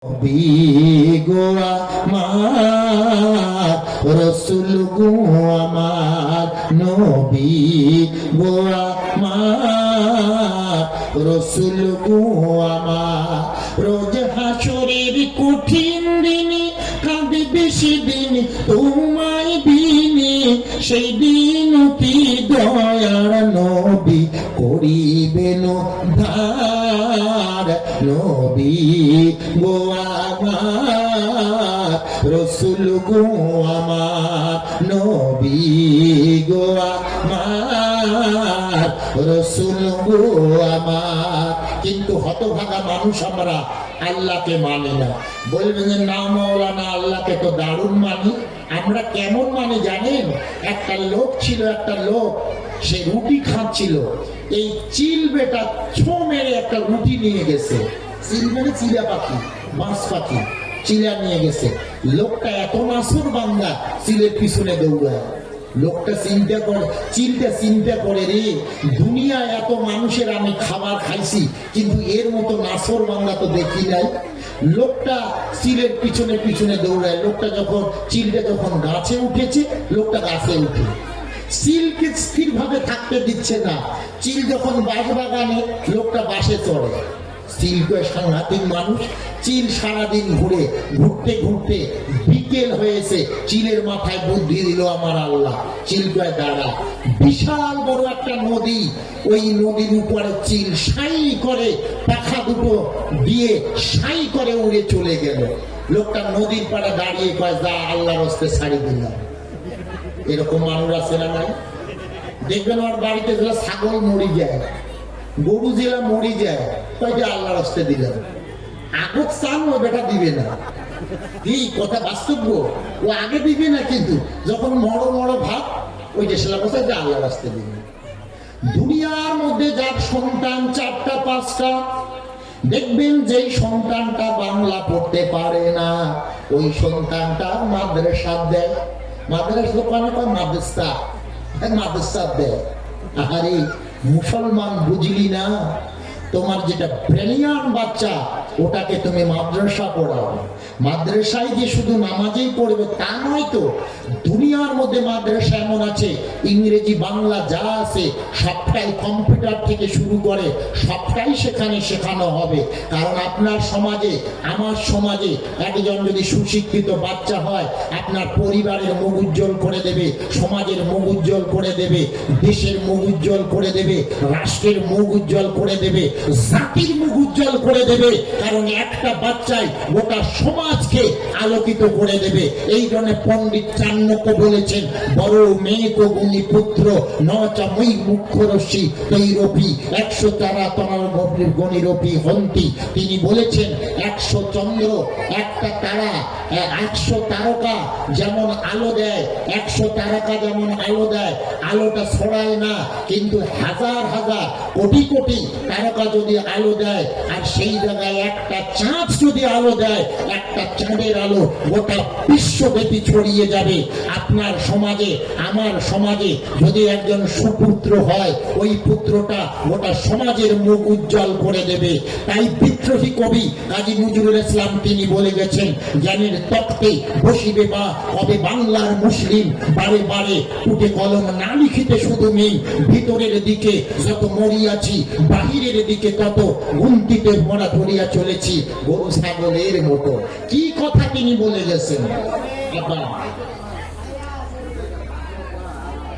নবী গো আমার রসুল গো আমার নবী গো আমার রসুল গো আমার রোজ হাসরের কঠিন দিনে কাঁদবে সেদিন তোমায় বিনে সেই দিনটি দয়ার নবী করিবেন ধার নবী গো আমার রসুল গো আমার নবী গো আমার রসুল গো আমার। কিন্তু হতভাগা মানুষ আমরা আল্লাহকে মানি না। বলবেন যে না মৌলানা আল্লাহকে তো দারুণ মানি। আমরা কেমন মানি জানেন? একটা লোক ছিল, একটা লোক সে রুটি খাচ্ছিল, এই চিল বেটা ছো মেরে একটা রুটি নিয়ে গেছে। চিল মানে চিলা পাখি, বাঁশ পাখি, চিলা নিয়ে গেছে। লোকটা এত নাসুর বান্দা চিলের পিছনে দৌড়ায়। লোকটা চিন্তা করে, চিলটা চিন্তা করে রে দুনিয়ায় এত মানুষের আমি খাবার খাইছি কিন্তু এর মতো নাসর বান্দা তো দেখি নাই। লোকটা চিলের পিছনে পিছনে দৌড়ায়। লোকটা যখন চিলটা যখন গাছে উঠেছে, লোকটা গাছে উঠে চিলকে স্থির ভাবে থাকতে দিচ্ছে না। চিল যখন বাঁশ বাগানে, লোকটা বাসে চড়ে। চিল কয়ে সাংঘাতিক মানুষ। চিল সারাদিন ঘুরে ঘুরতে ঘুরতে বিকেল হয়েছে, চিলের মাথায় বুদ্ধি দিল আমার আল্লাহ। চিল কয়ে দাঁড়া, বিশাল বড় একটা নদী, ওই নদীর উপরে চিল সাই করে পাখা দুটো দিয়ে সাই করে উড়ে চলে গেল। লোকটা নদীর পাড়ে দাঁড়িয়ে কয় যা আল্লাহর হস্তে ছাড়ি দিলাম। এরকম মানুষ আছে না নাই? দেখবেন ওর বাড়িতে যেটা ছাগল মরি যায়, গরু জেলা মরি যায়, কয়টা আল্লাহর হস্তে দিলেন। আগত চান ও বেটা দিবে না। এই কথা বাস্তব, ও আগে দিবে না, কিন্তু যখন মরো মরো ভাব ওইটা সেলা বসে যে আল্লাহর হস্তে দিবে। দুনিয়ার মধ্যে যার সন্তান 4টা 5টা, দেখবেন যেই সন্তানটা বাংলা পড়তে পারে না ওই সন্তানটা মাদ্রাসা দেয়। মাদ্রাসা দোকানে কয় মাদ্রাসা, মাদ্রাসা দেয়। আরে মুসলমান বুঝলি না? তোমার যেটা ব্রেলিয়ান বাচ্চা ওটাকে তুমি মাদ্রাসা পড়াও। মাদ্রাসায় যে শুধু নামাজেই পড়বে তা নয় তো, দুনিয়ার মধ্যে মাদ্রাসা এমন আছে, ইংরেজি বাংলা যা আছে সবটাই কম্পিউটার থেকে শুরু করে সবটাই সেখানে শেখানো হবে। কারণ আপনার সমাজে, আমার সমাজে একজন যদি সুশিক্ষিত বাচ্চা হয়, আপনার পরিবারের মুখ উজ্জ্বল করে দেবে, সমাজের মুখ উজ্জ্বল করে দেবে, দেশের মুখ উজ্জ্বল করে দেবে, রাষ্ট্রের মুখ উজ্জ্বল করে দেবে, জাতির মুখ উজ্জ্বল করে দেবে। কারণ একটা বাচ্চাই গোটা সমাজকে আলোকিত করে দেবে। এই জন্য পণ্ডিত চাণক্য বলেছেন, বড় মেয়ে কো গুণী পুত্র নচাময়ী মুখ্য রশ্মি তৈরপি 100 তারা তনার গণিরপি হন্তি। তিনি বলেছেন 100 চন্দ্র, একটা তারা, 100 তারকা যেমন আলো দেয়, 100 তারকা যেমন আলো দেয়, আলোটা ছড়ায় না, কিন্তু হাজার হাজার কোটি কোটি তারকা যদি আলো দেয়, আর সেই জায়গায় একটা চাঁদ যদি আলো দেয়, একটা চাঁদের আলো গোটা বিশ্বব্যাপী ছড়িয়ে যাবে। আপনার সমাজে, আমার সমাজে যদি একজন সুপুত্র হয়, ওই পুত্রটা গোটা সমাজের মুখ উজ্জ্বল করে দেবে। তাই বিদ্রোহী কবি কাজী নজরুল ইসলাম তিনি বলে গেছেন, জ্ঞানের তত্ত্বে বসিবে বা হবে বাংলার মুসলিম, বারে বারে উঠে কলম না লিখিতে শুধু নেই, ভিতরের দিকে যত মরিয়াছি বাহিরের দিকে তত গুনতিতে মরা ধরিয়া চলেছি গরু ছাগলের মতো। কি কথা তিনি বলে গেছেন।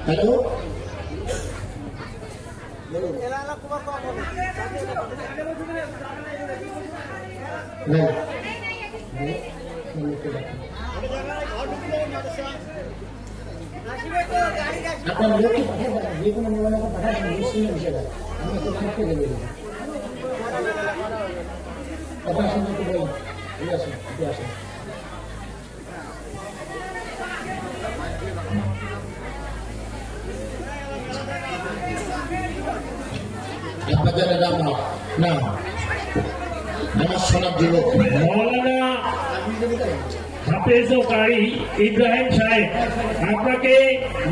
হ্যালো, আপনার লোককে পাঠাবেন, যে কোনো মোবাইলকে পাঠাবেন, মুসলিমের বিষয়টা আমি একটু থাকতে দেবো। আপনার সঙ্গে একটু বলুন, ঠিক আছে, একটু আসেন। আপনাদের না আমার শোনার জন্য মৌলানা হাফেজ ও কারি ইব্রাহিম সাহেব আপনাকে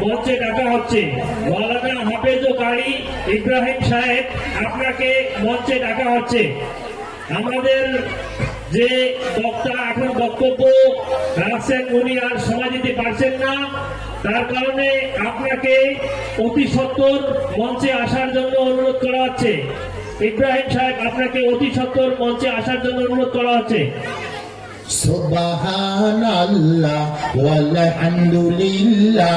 মঞ্চে ডাকা হচ্ছে। মৌলানা হাফেজ ও কারি ইব্রাহিম সাহেব আপনাকে মঞ্চে ডাকা হচ্ছে। আমাদের যে বক্তা এখন বক্তব্য রাখছেন উনি আর সময় দিতে পারছেন না, তার কারণে আপনাকে অতি সত্বর মঞ্চে আসার জন্য অনুরোধ করা হচ্ছে। ইব্রাহিম সাহেব, আপনাকে অতি সত্বর মঞ্চে আসার জন্য অনুরোধ করা হচ্ছে। সুবহানাল্লাহ ওয়ালহামদুলিল্লাহ